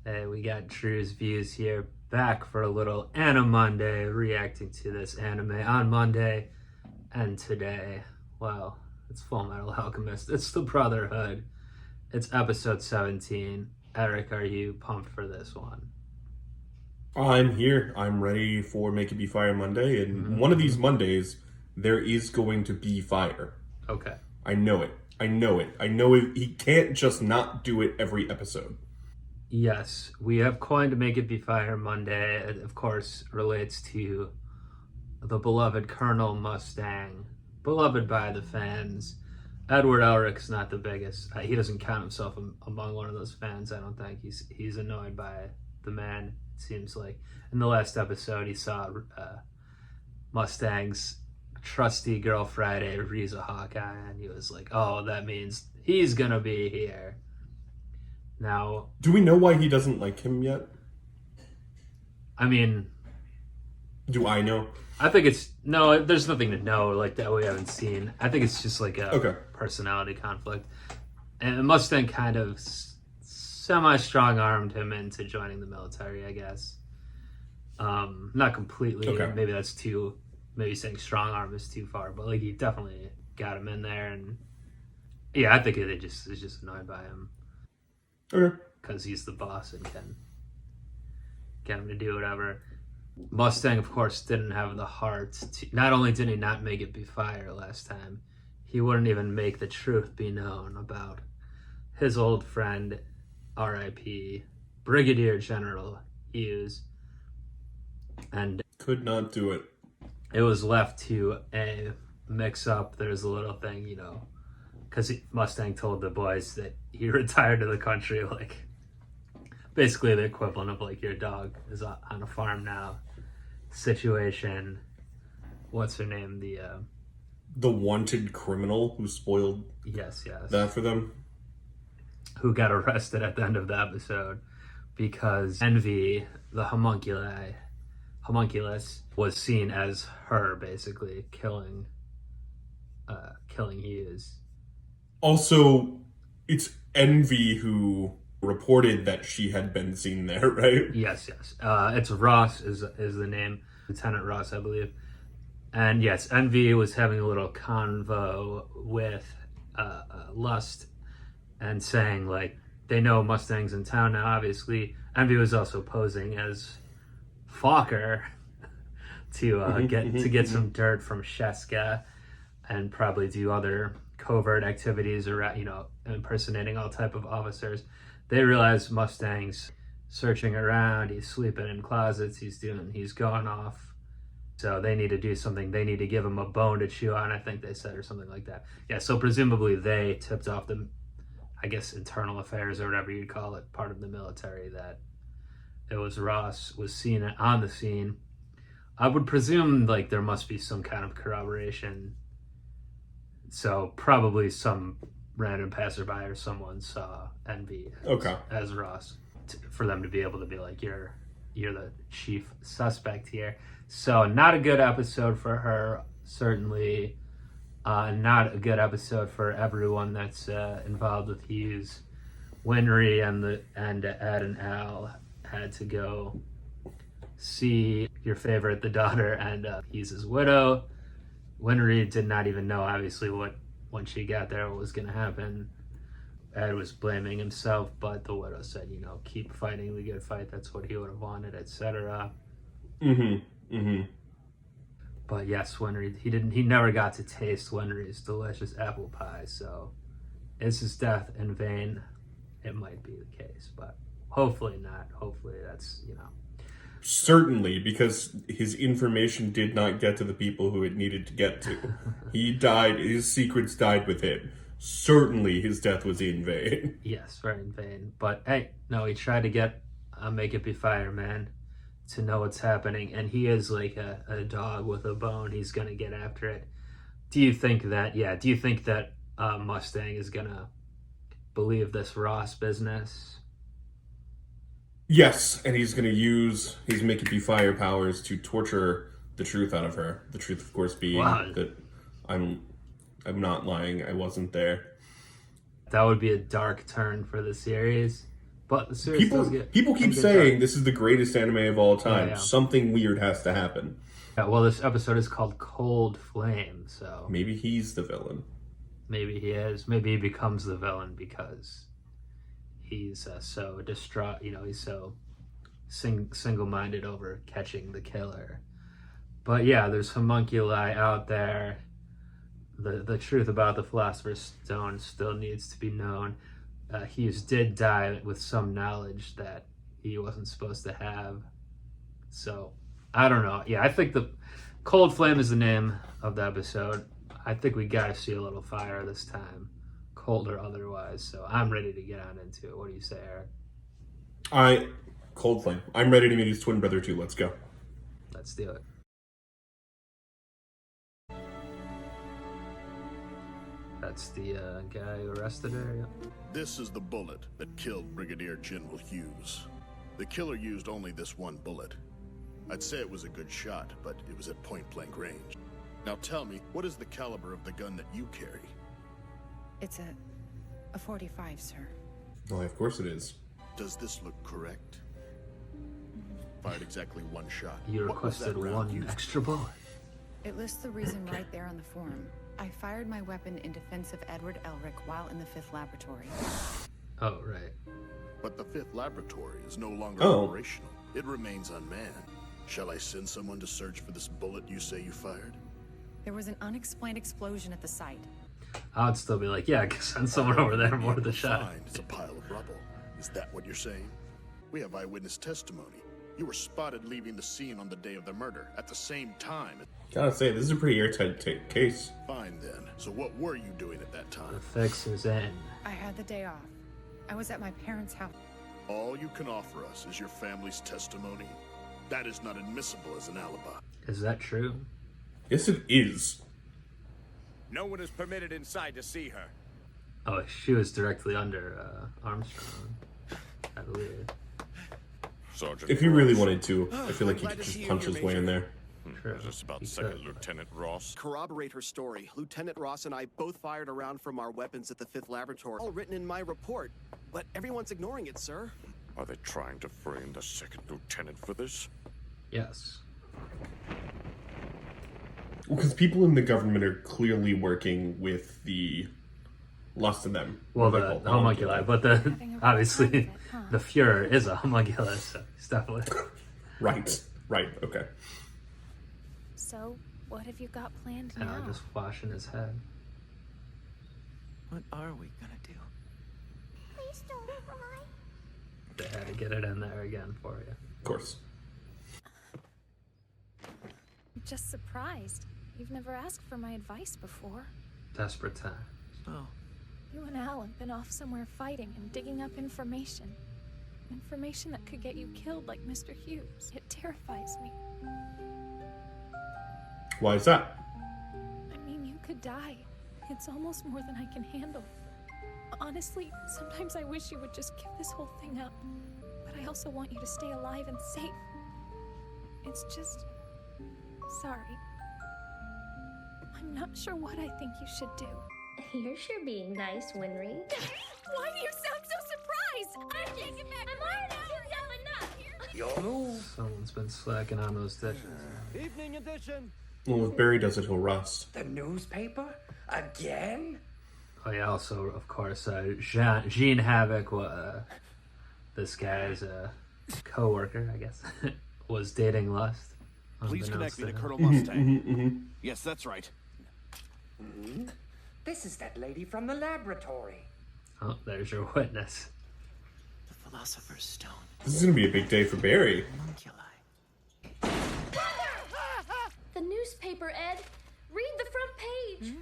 Hey, we got Drewz Viewz here, back for a little Anime Monday, reacting to this anime on Monday. And today, well, it's Fullmetal Alchemist. It's the Brotherhood. It's episode 17. Eric, are you pumped for this one? I'm here. I'm ready for Make It Be Fire Monday, and one of these Mondays, there is going to be fire. Okay. I know it. I know it. He can't just not do it every episode. Yes, we have coined Make It Be Fire Monday. It, of course, relates to the beloved Colonel Mustang, beloved by the fans. Edward Elric's not the biggest. He doesn't count himself among one of those fans. I don't think he's annoyed by the man. It seems like in the last episode he saw Mustang's trusty girl Friday, Riza Hawkeye, and he was like, "Oh, that means he's gonna be here." Now, Do we know why he doesn't like him yet? I mean, Do I know? I think it's no. There's nothing to know like that we haven't seen. I think it's just like a personality conflict, and Mustang kind of semi-strong armed him into joining the military. I guess, not completely. Okay. Maybe that's too. Maybe saying strong arm is too far, but like he definitely got him in there, and yeah, I think it just is just annoyed by him. Okay. Because he's the boss and can get him to do whatever. Mustang, of course, didn't have the heart to. Not only did he not make it be fire last time, he wouldn't even make the truth be known about his old friend, R.I.P. Brigadier General Hughes. And Could not do it. it was left to a mix up. There's a little thing, because Mustang told the boys that he retired to the country, like basically the equivalent of like your dog is on a farm now situation. What's her name? The wanted criminal who spoiled Yes, that for them. who got arrested at the end of the episode because Envy, the homunculus, was seen as her basically killing Hughes. Also, it's Envy who reported that she had been seen there, right? Yes. It's Ross is the name, Lieutenant Ross, I believe. And yes, Envy was having a little convo with Lust and saying like they know Mustang's in town now. Obviously, Envy was also posing as Fokker to get some dirt from Sheska and probably do other covert activities around, impersonating all type of officers. They realize Mustang's searching around, he's sleeping in closets, he's going off. So they need to do something. They need to give him a bone to chew on, I think they said, or something like that. Yeah, so presumably they tipped off the, I guess, internal affairs or whatever you'd call it, part of the military, that it was Ross was seen on the scene. I would presume like there must be some kind of corroboration. So probably some random passerby or someone saw Envy as Ross for them to be able to be like, you're the chief suspect here. So not a good episode for her, certainly. Not a good episode for everyone that's involved with Hughes. Winry and Ed and Al had to go see your favorite, the daughter, and Hughes' widow. Winry did not even know, obviously, when she got there, what was going to happen. Ed was blaming himself, but the widow said, keep fighting the good fight. That's what he would have wanted, etc. But yes, Winry, he never got to taste Winry's delicious apple pie. So is his death in vain? It might be the case, but hopefully not. Hopefully that's, Certainly, because his information did not get to the people who it needed to get to. He died, his secrets died with him. Certainly his death was in vain. Yes, very in vain. But hey, no, he tried to get Make It Be Fire Man to know what's happening, and he is like a dog with a bone. He's gonna get after it. Do you think that Mustang is gonna believe this Ross business? Yes, and he's going to use his Make It Be Fire powers to torture the truth out of her. The truth, of course, being that I'm not lying. I wasn't there. That would be a dark turn for the series. But the series does People keep some good saying time. this is the greatest anime of all time. Yeah. Something weird has to happen. Yeah, well, this episode is called Cold Flame, so Maybe he's the villain. maybe he is. Maybe he becomes the villain because he's so distraught. You know, he's so single-minded over catching the killer. But yeah, there's homunculi out there. The truth about the Philosopher's Stone still needs to be known. Hughes did die with some knowledge that he wasn't supposed to have. So, I don't know. Yeah, I think the Cold Flame is the name of the episode. I think we gotta see a little fire this time, cold or otherwise. So I'm ready to get on into it. What do you say, Eric? Cold Flame. I'm ready to meet his twin brother too. Let's go. Let's do it. That's the guy who arrested her. Yeah. This is the bullet that killed Brigadier General Hughes. The killer used only this one bullet. I'd say it was a good shot, but it was at point-blank range. Now tell me, what is the caliber of the gun that you carry? It's a 45, sir. Well, of course it is. Does this look correct? Fired exactly one shot. You What was that requested round one used? extra bullet. It lists the reason right there on the form. I fired my weapon in defense of Edward Elric while in the 5th laboratory. Oh, right. But the 5th laboratory is no longer Oh. operational. It remains unmanned. Shall I send someone to search for this bullet you say you fired? There was an unexplained explosion at the site. I would still be like, yeah, send someone over there more the shot. Find is a pile of rubble. Is that what you're saying? We have eyewitness testimony. You were spotted leaving the scene on the day of the murder at the same time. Gotta say, this is a pretty airtight case. Fine then. So what were you doing at that The time? fix is in. I had the day off. I was at my parents' house. All you can offer us is your family's testimony. That is not admissible as an alibi. Is that true? Yes, it is. No one is permitted inside to see her. Oh, she was directly under Armstrong, I believe. Sergeant If he really Ross. wanted to, I feel like he Glad could to see just you punch here, his way in Major. there. True. Is this about He Second could. Lieutenant Ross? Corroborate her story. Lieutenant Ross and I both fired a round from our weapons at the 5th laboratory. All written in my report, but everyone's ignoring it, sir. Are they trying to frame the second lieutenant for this? Yes. Because people in the government are clearly working with the lust in them. Well, What they the call homunculi, but the Having a rough obviously time of it, huh? the Fuhrer is a homunculus, so he's definitely. Right, okay. So, what have you got planned And now? just washing his head. What are we gonna do? Please don't cry. They had to get it in there again for you. Of course. I'm just surprised. You've never asked for my advice before. Desperate time. Oh, You and Al have been off somewhere fighting and digging up information. Information that could get you killed like Mr. Hughes. It terrifies me. Why is that? I mean, you could die. It's almost more than I can handle. Honestly, sometimes I wish you would just give this whole thing up. But I also want you to stay alive and safe. It's just... sorry. I'm not sure what I think you should do. You're sure being nice, Winry. Why do you sound so surprised? I take it back. I'm already dumb enough. Someone's been slacking on those dishes. Evening edition. Well, if Barry does it, he'll rust. The newspaper? Again? Oh yeah, also of course, Jean Havoc, this guy's co-worker, I guess, was dating Lust. Please connect me to him. Colonel Mustang. Yes, that's right. This is that lady from the laboratory. Oh, there's your witness. the Philosopher's Stone. This is gonna be a big day for Barry. Homunculi. The newspaper, Ed. Read the front page.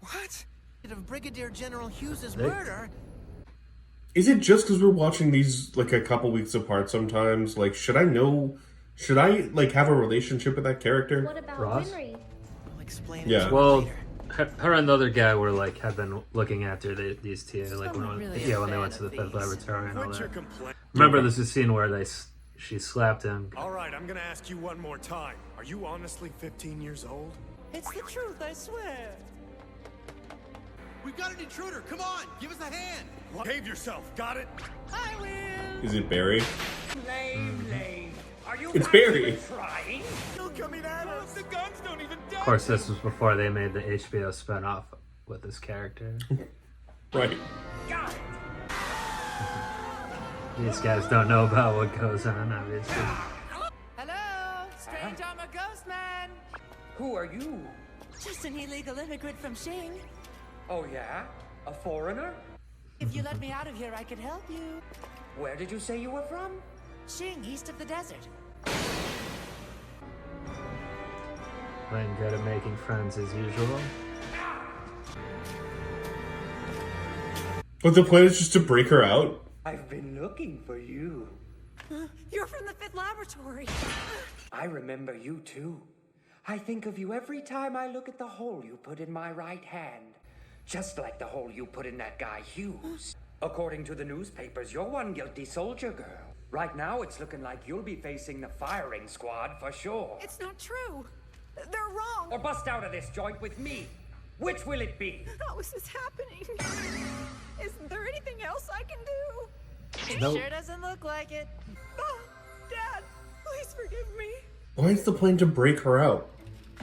What? Of Brigadier General Hughes's They- murder? Is it just because we're watching these like a couple weeks apart sometimes? Like, should I like have a relationship with that character? What about Ross? Winry? I'll explain Yeah. it to you Well, later. her and the other guy were like have been looking after these two, like I'm not when really yeah a when they fan went to the of fifth these. laboratory and all What's your that. complaint? Remember, there's a scene where she slapped him. All right, I'm gonna ask you one more time. Are you honestly 15 years old? It's the truth, I swear. We got an intruder. Come on, give us a hand. Behave yourself. Got it? I will. Is it Barry? Lame. Are you It's guys Barry. even trying? Still coming at us. The guns don't even Of course, this was before they made the HBO spinoff with this character. Right. Got it. These guys don't know about what goes on, obviously. Hello, strange armor ghost man. Who are you? Just an illegal immigrant from Xing. Oh yeah? A foreigner? If you let me out of here, I could help you. Where did you say you were from? Xing, east of the desert. Playing good at making friends as usual. But the plan is just to break her out? I've been looking for you. You're from the 5th laboratory. I remember you too. I think of you every time I look at the hole you put in my right hand. Just like the hole you put in that guy Hughes. According to the newspapers, you're one guilty soldier girl. Right now, it's looking like you'll be facing the firing squad for sure. It's not true. They're wrong. Or bust out of this joint with me. Which will it be? How is this happening? Isn't there anything else I can do? It Nope. sure doesn't look like it. Oh, Dad, please forgive me. Why is the plan to break her out?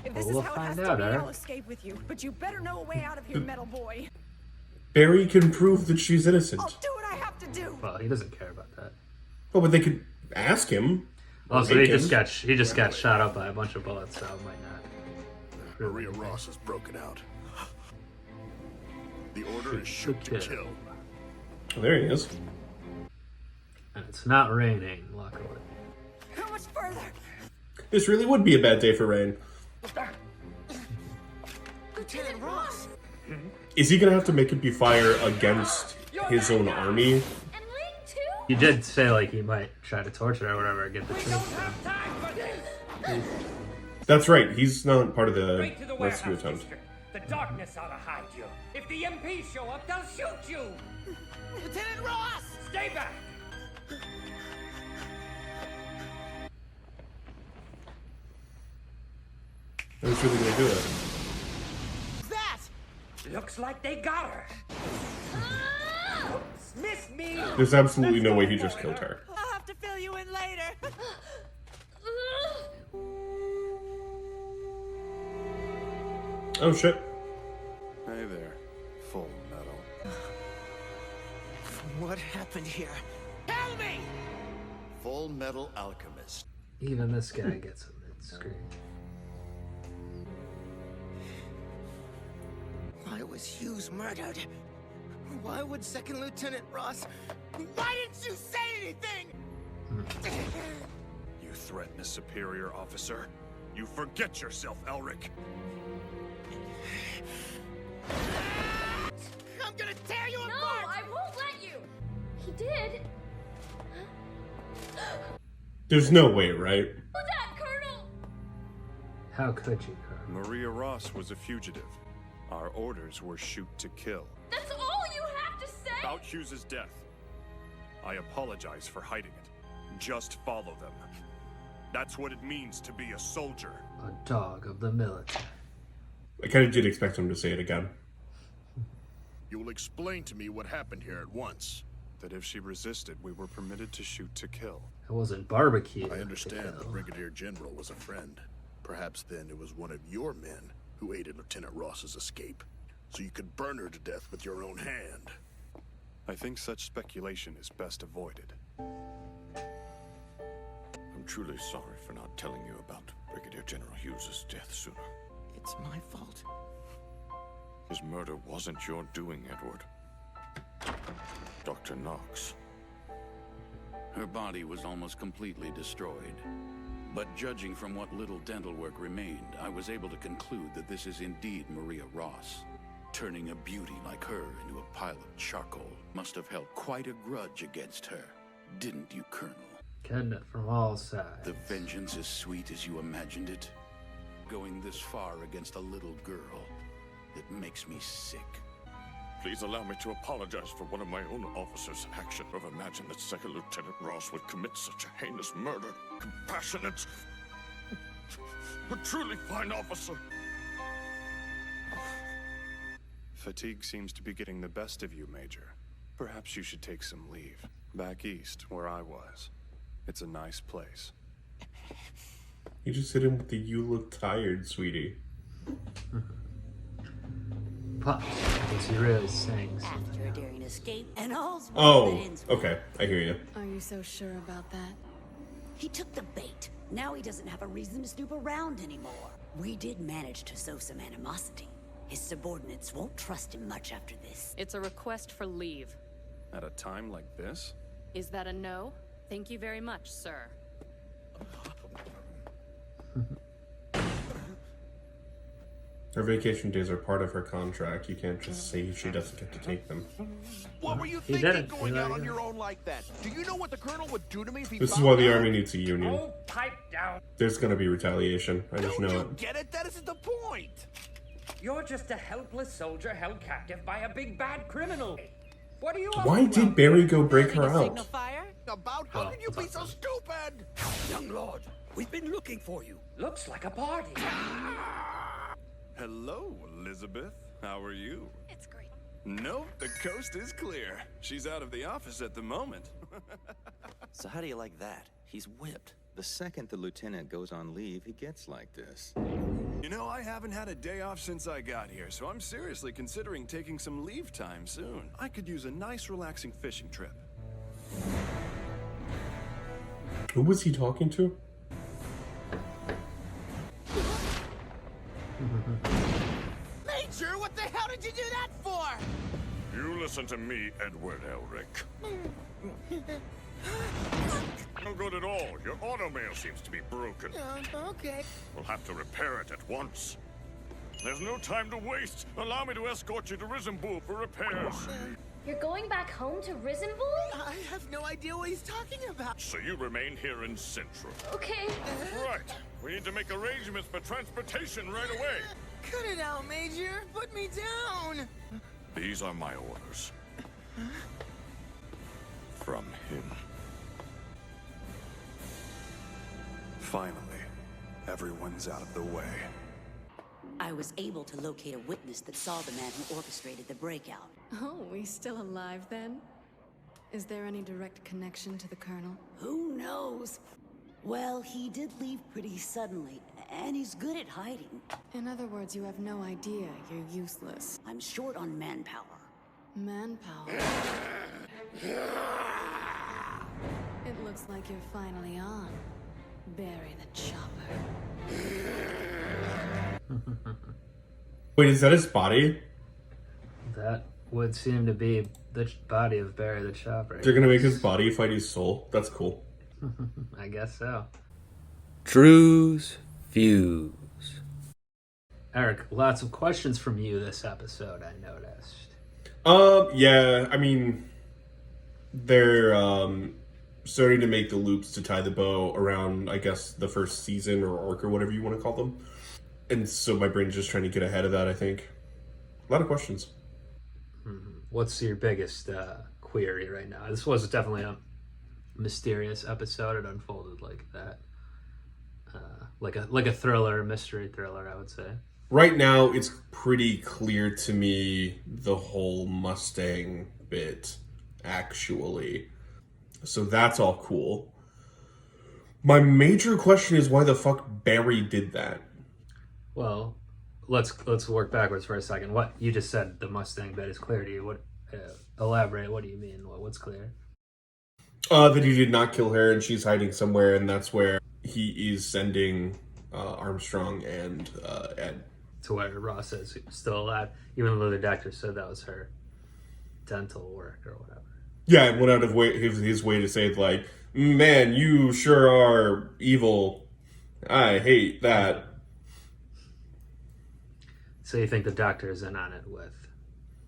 If this Well, is we'll how it has find to out, be, eh? I'll escape with you. But you better know a way out of here, metal boy. Barry can prove that she's innocent. I'll do what I have to do. Well, he doesn't care about that. Oh, but they could ask him. Also, Make he just him. got shot up by a bunch of bullets, so it might not. Maria Ross has broken out. The order is shoot to kill. Oh, there he is. And it's not raining, luckily. How much further? This really would be a bad day for Rain. Lieutenant Ross. Is he gonna have to make it be fire against his own army? And Ling too? You did say, like, he might try to torture her or whatever, get the We truth. don't have time for this! That's right, he's not part of the Straight to the rescue warehouse attempt. district. The darkness ought to hide you. If the MPs show up, they'll shoot you! Lieutenant Ross! Stay back! Who's really gonna do it? That! Looks like they got her. Oops, miss me! There's absolutely no way he just killed her. I'll have to fill you in later. Oh shit. Hey there, Fullmetal. What happened here? Tell me! Fullmetal Alchemist. Even this guy gets a mid-screen. Why was Hughes murdered? Why would Second Lieutenant Ross... Why didn't you say anything? You threaten a superior officer? You forget yourself, Elric. I'm gonna tear you No, apart! I won't let you. He did. There's no way, right? Who's that, Colonel? How could you, Carl? Maria Ross was a fugitive. Our orders were shoot to kill. That's all you have to say? About Hughes's death. I apologize for hiding it. Just follow them. That's what it means to be a soldier. A dog of the military. I kind of did expect him to say it again. You will explain to me what happened here at once. That if she resisted, we were permitted to shoot to kill. It wasn't barbecue. I understand the Brigadier General was a friend. Perhaps then it was one of your men who aided Lieutenant Ross's escape, so you could burn her to death with your own hand. I think such speculation is best avoided. I'm truly sorry for not telling you about Brigadier General Hughes' death sooner. It's my fault. His murder wasn't your doing, Edward. Dr. Knox. Her body was almost completely destroyed. But judging from what little dental work remained, I was able to conclude that this is indeed Maria Ross. Turning a beauty like her into a pile of charcoal must have held quite a grudge against her. Didn't you, Colonel? Getting it from all sides. The vengeance as sweet as you imagined it? Going this far against a little girl? It makes me sick. Please allow me to apologize for one of my own officers' actions. I've imagined that Second Lieutenant Ross would commit such a heinous murder. Compassionate, a truly fine officer. Fatigue seems to be getting the best of you, Major. Perhaps you should take some leave. Back east, where I was. It's a nice place. You just hit him with the "you look tired, sweetie." But was he really saying something? After a daring escape and all's Oh, well that ends well. okay. I hear you. Are you so sure about that? He took the bait. Now he doesn't have a reason to snoop around anymore. We did manage to sow some animosity. His subordinates won't trust him much after this. It's a request for leave. At a time like this? Is that a no? Thank you very much, sir. Her vacation days are part of her contract. You can't just say she doesn't get to take them. What were you He thinking didn't. going He out didn't. on your own like that? Do you know what the Colonel would do to me if he This is found why the out? Army needs a union. Oh, pipe down. There's gonna be retaliation. I just Don't know you it. get it? That isn't the point. You're just a helpless soldier held captive by a big bad criminal. What are you Why did Barry go break her out? About how can you be so stupid? Young Lord, we've been looking for you. Looks like a party. Hello, Elizabeth. How are you? It's great. Nope, the coast is clear. She's out of the office at the moment. So how do you like that? He's whipped. The second the lieutenant goes on leave, he gets like this. You know, I haven't had a day off since I got here, so I'm seriously considering taking some leave time soon. I could use a nice, relaxing fishing trip. Who was he talking to? Major, what the hell did you do that for? You listen to me, Edward Elric. No good at all. Your automail seems to be broken. Okay. We'll have to repair it at once. There's no time to waste. Allow me to escort you to Risenbull for repairs. You're going back home to Risenbull? I have no idea what he's talking about. So you remain here in Central. Okay. Right. We need to make arrangements for transportation right away. Cut it out, Major. Put me down. These are my orders. From him. Finally, everyone's out of the way. I was able to locate a witness that saw the man who orchestrated the breakout. Oh, he's still alive then? Is there any direct connection to the Colonel? Who knows? Well, he did leave pretty suddenly, and he's good at hiding. In other words, you have no idea you're useless. I'm short on manpower. Manpower? It looks like you're finally on. Bury the chopper. Wait, is that his body? That would seem to be the body of Barry the Chopper. They're gonna make his body fight his soul? That's cool. I guess so. Drewz Viewz. Eric, lots of questions from you this episode, I noticed. Yeah, I mean, they're starting to make the loops to tie the bow around, I guess, the first season or arc or whatever you want to call them. And so my brain's just trying to get ahead of that, I think. A lot of questions. What's your biggest query right now? This was definitely a mysterious episode. It unfolded like that. Like a thriller, mystery thriller, I would say. Right now, it's pretty clear to me the whole Mustang bit, actually. So that's all cool. My major question is why the fuck Barry did that. Well, let's work backwards for a second. What you just said, the Mustang bit is clear to you. What? Elaborate. What do you mean? What's clear? That he did not kill her and she's hiding somewhere, and that's where he is sending Armstrong and Ed. To where Ross is still alive, even though the doctor said that was her dental work or whatever. Yeah, it went out of his way to say, like, man, you sure are evil. I hate that. So you think the doctor is in on it with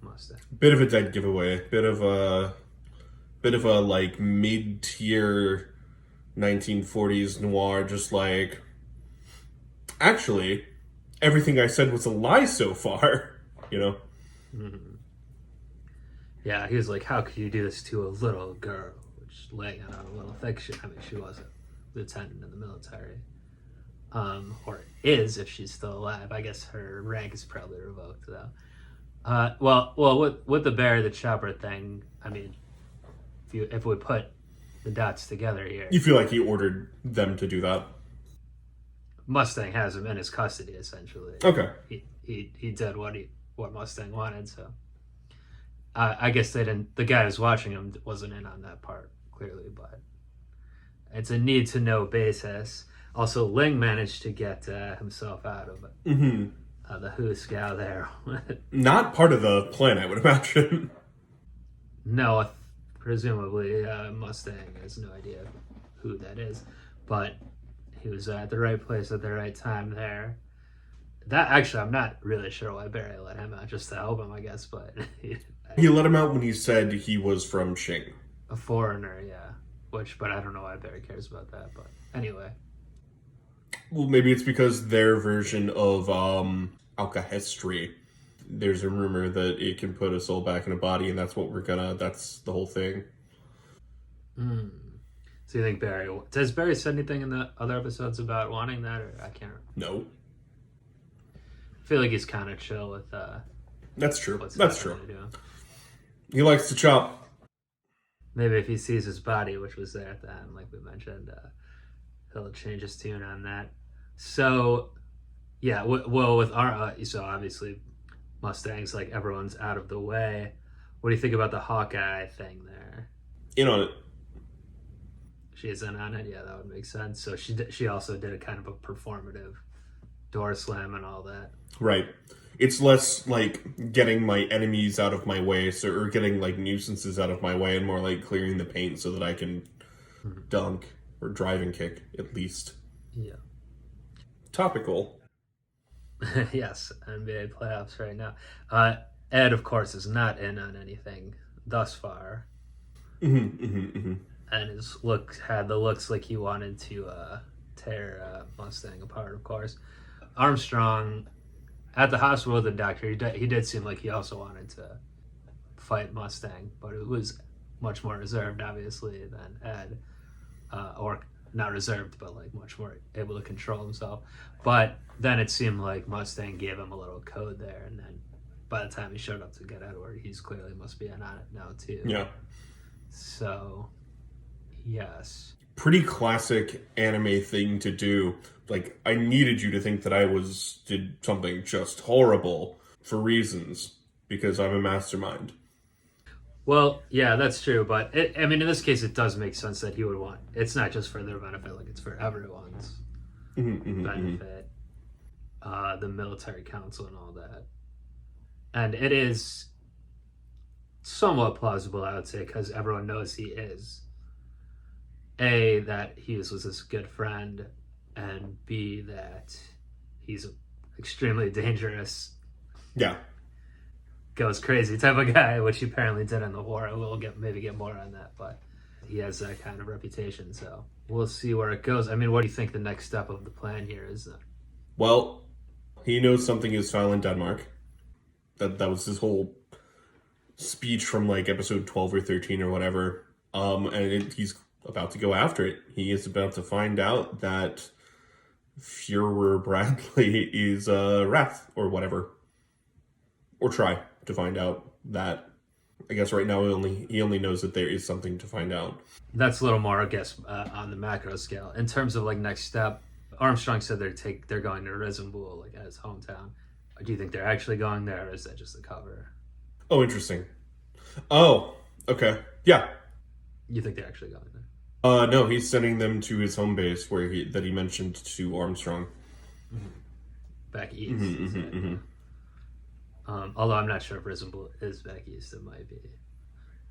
Mustang? Bit of a dead giveaway. Bit of a like mid-tier 1940s noir, just like, actually, everything I said was a lie so far, you know? Mm-hmm. Yeah, he was like, how could you do this to a little girl? Which, laying on a little fiction. I mean, she was a lieutenant in the military. Or is, if she's still alive. I guess her rank is probably revoked, though. Well, with the Barry the Chopper thing, I mean, if we put the dots together here, You feel like he ordered them to do that? Mustang has him in his custody essentially. Okay. He did what Mustang wanted, so I guess they didn't. The guy who's watching him wasn't in on that part clearly, but it's a need to know basis. Also, Ling managed to get himself out of it. Mm-hmm. The Who scow there. Not part of the plan, I would imagine. No, presumably Mustang has no idea who that is, but he was at the right place at the right time there. That actually, I'm not really sure why Barry let him out, just to help him, I guess. But He let him out when he said he was from Shing. A foreigner, yeah. But I don't know why Barry cares about that. But anyway. Well, maybe it's because their version of alchemy. There's a rumor that it can put a soul back in a body, and that's the whole thing. So you think has Barry said anything in the other episodes about wanting that, or I can't remember? No. I feel like he's kind of chill with That's true. That's true. To do. He likes to chop. Maybe if he sees his body, which was there at the end, like we mentioned, he'll change his tune on that. So, yeah, with our so obviously Mustangs, like, everyone's out of the way. What do you think about the Hawkeye thing there? In on it. She is in on it. Yeah, that would make sense. So she also did a kind of a performative door slam and all that. Right. It's less like getting my enemies out of my way, or getting like nuisances out of my way, and more like clearing the paint so that I can dunk or drive and kick at least. Yeah. Topical. Yes, NBA playoffs right now. Ed, of course, is not in on anything thus far. And his had the looks like he wanted to tear Mustang apart, of course. Armstrong, at the hospital with the doctor, he did seem like he also wanted to fight Mustang, but it was much more reserved, obviously, than Ed. Or not reserved, but like much more able to control himself. But then it seemed like Mustang gave him a little code there, and then by the time he showed up to get Edward, he's clearly must be in on it now too. Yeah. So, yes. Pretty classic anime thing to do. Like, I needed you to think that I did something just horrible for reasons, because I'm a mastermind. Well, yeah, that's true, but in this case, it does make sense that he would want. It's not just for their benefit; like, it's for everyone's benefit. The military council and all that, and it is somewhat plausible, I would say, because everyone knows he is. A, that Hughes was his good friend, and B, that he's extremely dangerous. Yeah. Goes crazy type of guy, which he apparently did in the war. We'll maybe get more on that, but he has that kind of reputation, so we'll see where it goes. I mean, what do you think the next step of the plan here is then? Well, he knows something is foul in Denmark. That was his whole speech from like episode 12 or 13 or whatever. He's about to go after it. He is about to find out that Führer Bradley is Wrath or whatever. Or try to find out that. I guess right now he only knows that there is something to find out. That's a little more, I guess, on the macro scale. In terms of like next step, Armstrong said they're going to Risenbull, like, at his hometown. Do you think they're actually going there, or is that just a cover? Oh, interesting. Oh, okay. Yeah. You think they're actually going there? No, he's sending them to his home base that he mentioned to Armstrong. Back east. Although I'm not sure if Risenbull is back east, it might be.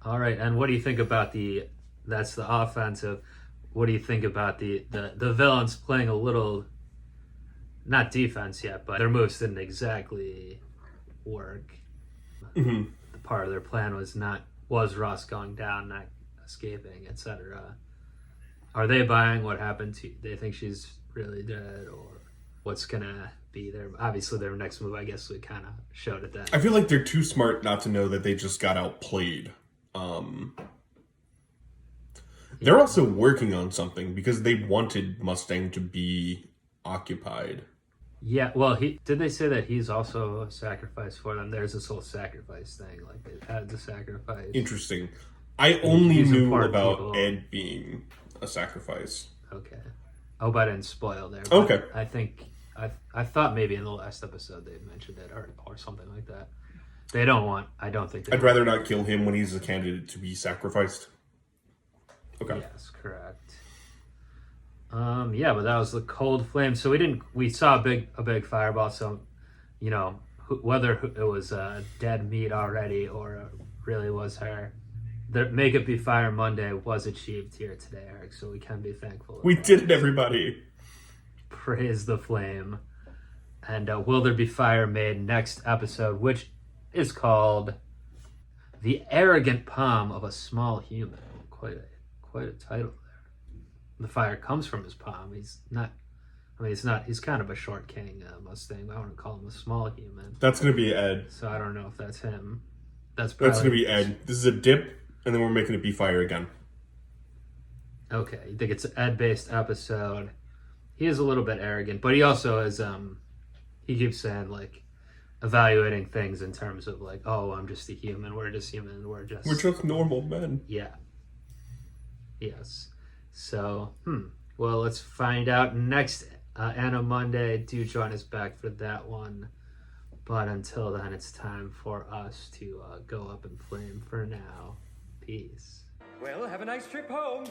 All right, and what do you think about that's the offensive. What do you think about the villains playing a little, not defense yet, but their moves didn't exactly work. The part of their plan was Ross going down, not escaping, etc. Are they buying what happened to? They think she's really dead, or what's gonna be obviously their next move? I guess we kind of showed it then. I feel like they're too smart not to know that they just got outplayed. They're also working on something because they wanted Mustang to be occupied. Yeah, well, did they say that he's also a sacrifice for them? There's this whole sacrifice thing, like it had to sacrifice. Interesting. I only These knew important about people. Ed being a sacrifice. Okay. Oh, but I didn't spoil there. But Okay. I think I thought maybe in the last episode they mentioned it or something like that. They don't want. I don't think. I'd rather not kill him when he's a candidate to be sacrificed. Okay. Yes, correct. Yeah, but that was the cold flame. So we saw a big fireball. So, you know, whether it was dead meat already or really was her, the Make It Be Fire Monday was achieved here today, Eric. So we can be thankful. We did it, everybody. Praise the flame. And will there be fire made next episode, which is called The Arrogant Palm of a Small Human. Quite a title there. The fire comes from his palm. He's kind of a short king Mustang. I wouldn't call him a small human. That's going to be Ed. So I don't know if that's him. That's going to be Ed. This is a dip, and then we're making it be fire again. Okay, you think it's an Ed-based episode. He is a little bit arrogant, but he also is, he keeps saying, like, evaluating things in terms of, like, oh, I'm just a human, we're just normal men. Yeah. Yes. So, well, let's find out next Anna Monday. Do join us back for that one. But until then, it's time for us to go up in flame for now. Peace. Well, have a nice trip home.